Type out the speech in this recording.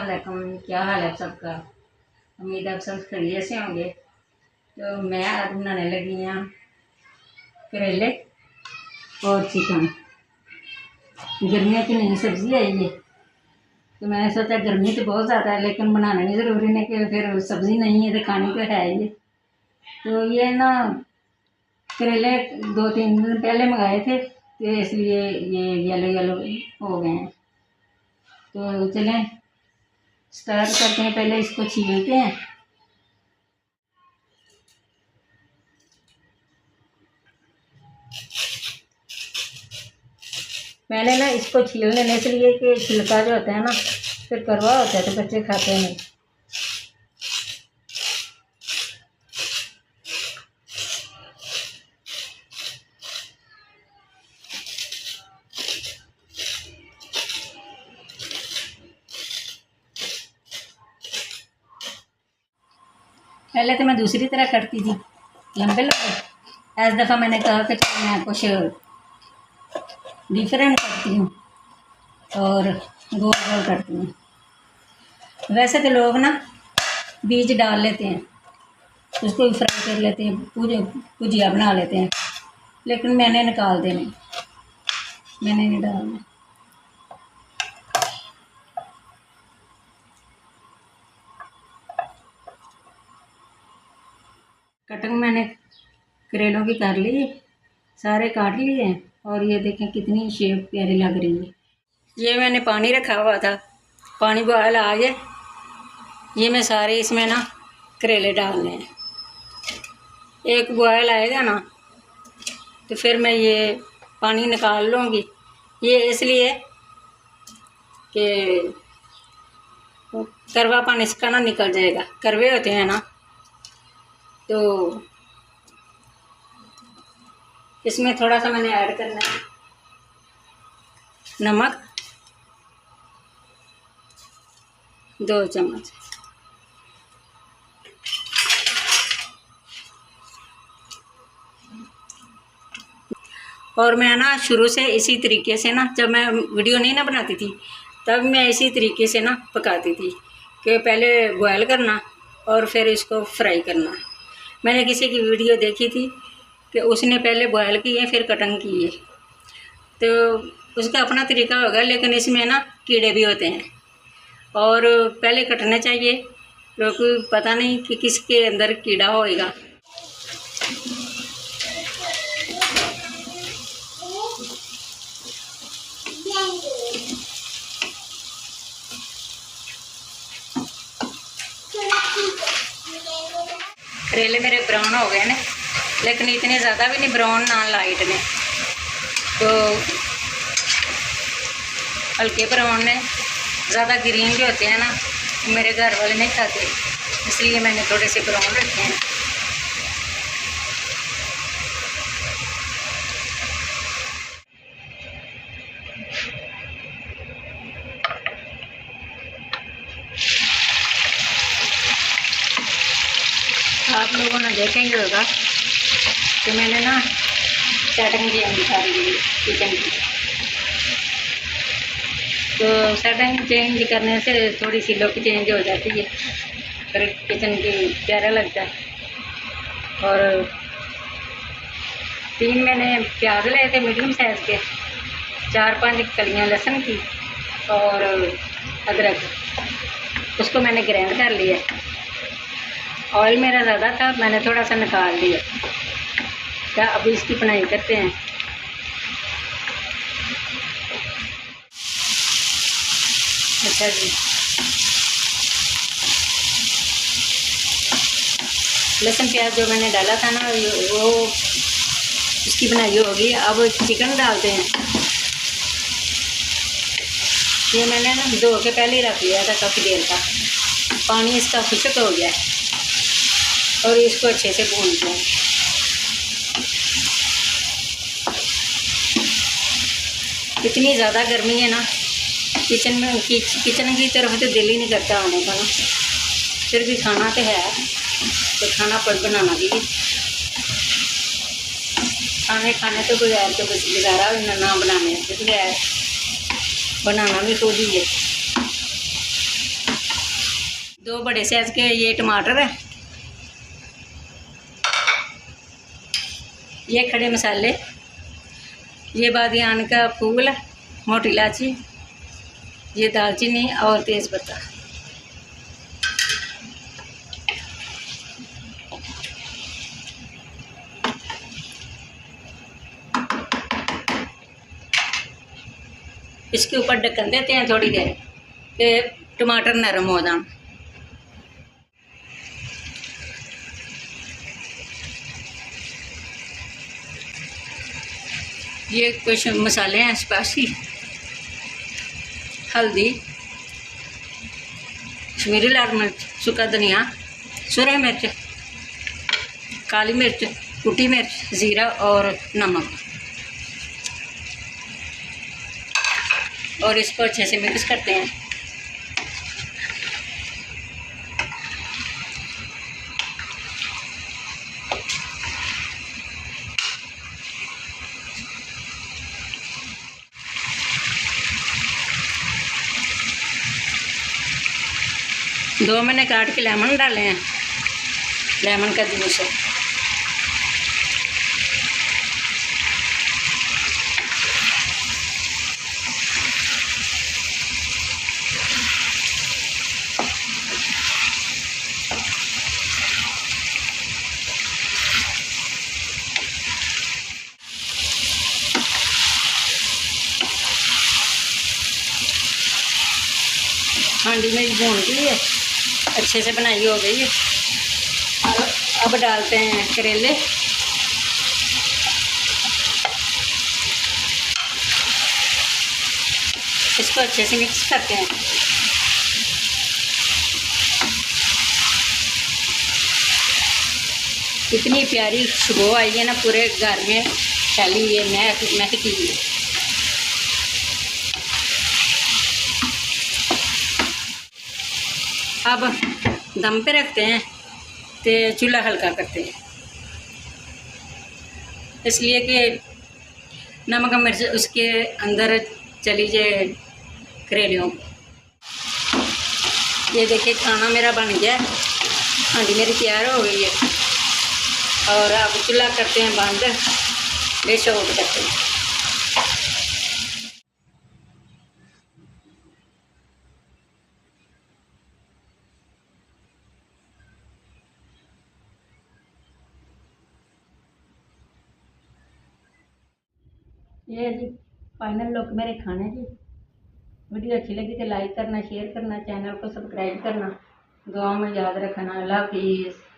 वालेकुम, क्या हाल है सबका। उम्मीद है आप सब खैरियत से होंगे। तो मैं आज बनाने लगी हूँ करेले और चिकन। गर्मियों की नई सब्ज़ी आई है, तो मैंने सोचा गर्मी तो बहुत ज़्यादा है लेकिन बनाना नहीं ज़रूरी नहीं कि फिर सब्ज़ी नहीं है तो खानी तो है ही। तो ये ना करेले 2-3 दिन पहले मंगाए थे, तो इसलिए ये येलो येलो हो गए हैं। तो चलें स्टार्ट करते हैं। पहले इसको छीलते हैं। पहले ना इसको छील लेने के लिए कि छिलका जो होता है ना फिर करवा होता है तो बच्चे खाते नहीं। पहले तो मैं दूसरी तरह करती थी, लंबे लंबे। इस दफ़ा मैंने कहा कि मैं कुछ डिफरेंट करती हूँ और गोल गोल करती हूँ। वैसे तो लोग ना बीज डाल लेते हैं, उसको भी फ्राई कर लेते हैं, भुजिया बना लेते हैं, लेकिन मैंने निकाल देने, मैंने नहीं डालना। कटिंग मैंने करेलों की कर ली, सारे काट लिए हैं। और ये देखें कितनी शेप प्यारी लग रही है। ये मैंने पानी रखा हुआ था, पानी बॉयल आ गया। ये मैं सारे इसमें ना करेले डालने हैं। एक बॉयल आएगा ना तो फिर मैं ये पानी निकाल लूँगी। ये इसलिए कि करवा पानी इसका ना निकल जाएगा, करवे होते हैं ना। तो इसमें थोड़ा सा मैंने ऐड करना है नमक, 2 चम्मच। और मैं ना शुरू से इसी तरीके से ना, जब मैं वीडियो नहीं ना बनाती थी तब मैं इसी तरीके से ना पकाती थी कि पहले बॉयल करना और फिर इसको फ्राई करना। मैंने किसी की वीडियो देखी थी कि उसने पहले बॉयल किए फिर कटिंग की है, तो उसका अपना तरीका होगा, लेकिन इसमें ना कीड़े भी होते हैं और पहले कटने चाहिए क्योंकि पता नहीं कि किसके अंदर कीड़ा होएगा। करेले मेरे ब्राउन हो गए ना, लेकिन इतने ज़्यादा भी नहीं ब्राउन ना लाइट में, तो हल्के ब्राउन में। ज़्यादा ग्रीन भी होते हैं ना, मेरे घर वाले नहीं खाते, इसलिए मैंने थोड़े से ब्राउन रखे हैं। आप लोगों ने देखेंगे होगा कि मैंने ना सेटिंग चेंज कर दी किचन की। तो सेटिंग चेंज करने से थोड़ी सी लुक चेंज हो जाती है, फिर किचन की प्यारा लगता है। और 3 मैंने प्याज लिए थे मीडियम साइज़ के, 4-5 कलियाँ लहसुन की और अदरक, उसको मैंने ग्राइंड कर लिया। ऑयल मेरा ज़्यादा था, मैंने थोड़ा सा निकाल दिया। क्या अभी इसकी बनाई करते हैं। अच्छा जी, लहसुन प्याज जो मैंने डाला था ना वो उसकी बनाई होगी। अब चिकन डालते हैं। ये मैंने ना धो के पहले ही रख लिया था काफ़ी देर का, पानी इसका खुश्क हो गया है। और इसको अच्छे से भूनते हैं। इतनी ज़्यादा गर्मी है ना, किचन की तरफ तो दिल ही नहीं करता आने का ना, फिर भी खाना तो है, तो खाना पर बनाना भी है। खाने तो बगैर तो गुजारा ना, बनाने के बगैर बनाना भी खुद ही है। 2 बड़े साइज के ये टमाटर है, ये खड़े मसाले, ये बादियान का फूल है, मोटी इलायची, ये दालचीनी और तेज़पत्ता। इसके ऊपर ढक्कन देते हैं थोड़ी देर कि टमाटर नरम हो जाए। ये कुछ मसाले हैं स्पाइसी, हल्दी, कश्मीरी लाल मिर्च, सूखा धनिया, सुरह मिर्च, काली मिर्च, कुटी मिर्च, ज़ीरा और नमक। और इसको अच्छे से मिक्स करते हैं। दो मैंने काट के लेमन डाले हैं, लेमन का जूस है। हांडी में भून के लिए अच्छे से बनाई हो गई है। अब डालते हैं करेले, इसको अच्छे से मिक्स करते हैं। इतनी प्यारी खुशबू आई है ना, पूरे घर में फैली हुई है, महकती हुई। अब दम पे रखते हैं तो चूल्हा हल्का करते हैं, इसलिए कि नमक मिर्च उसके अंदर चली जाए करेलियों। ये देखिए खाना मेरा बन गया, हांडी मेरी तैयार हो गई है। और अब चूल्हा करते हैं बंद, डिश आउट करते हैं। ये जी फाइनल लुक मेरे खाने की। वीडियो अच्छी लगी तो लाइक करना, शेयर करना, चैनल को सब्सक्राइब करना, दुआ में याद रखना। अल्लाह हाफिज़।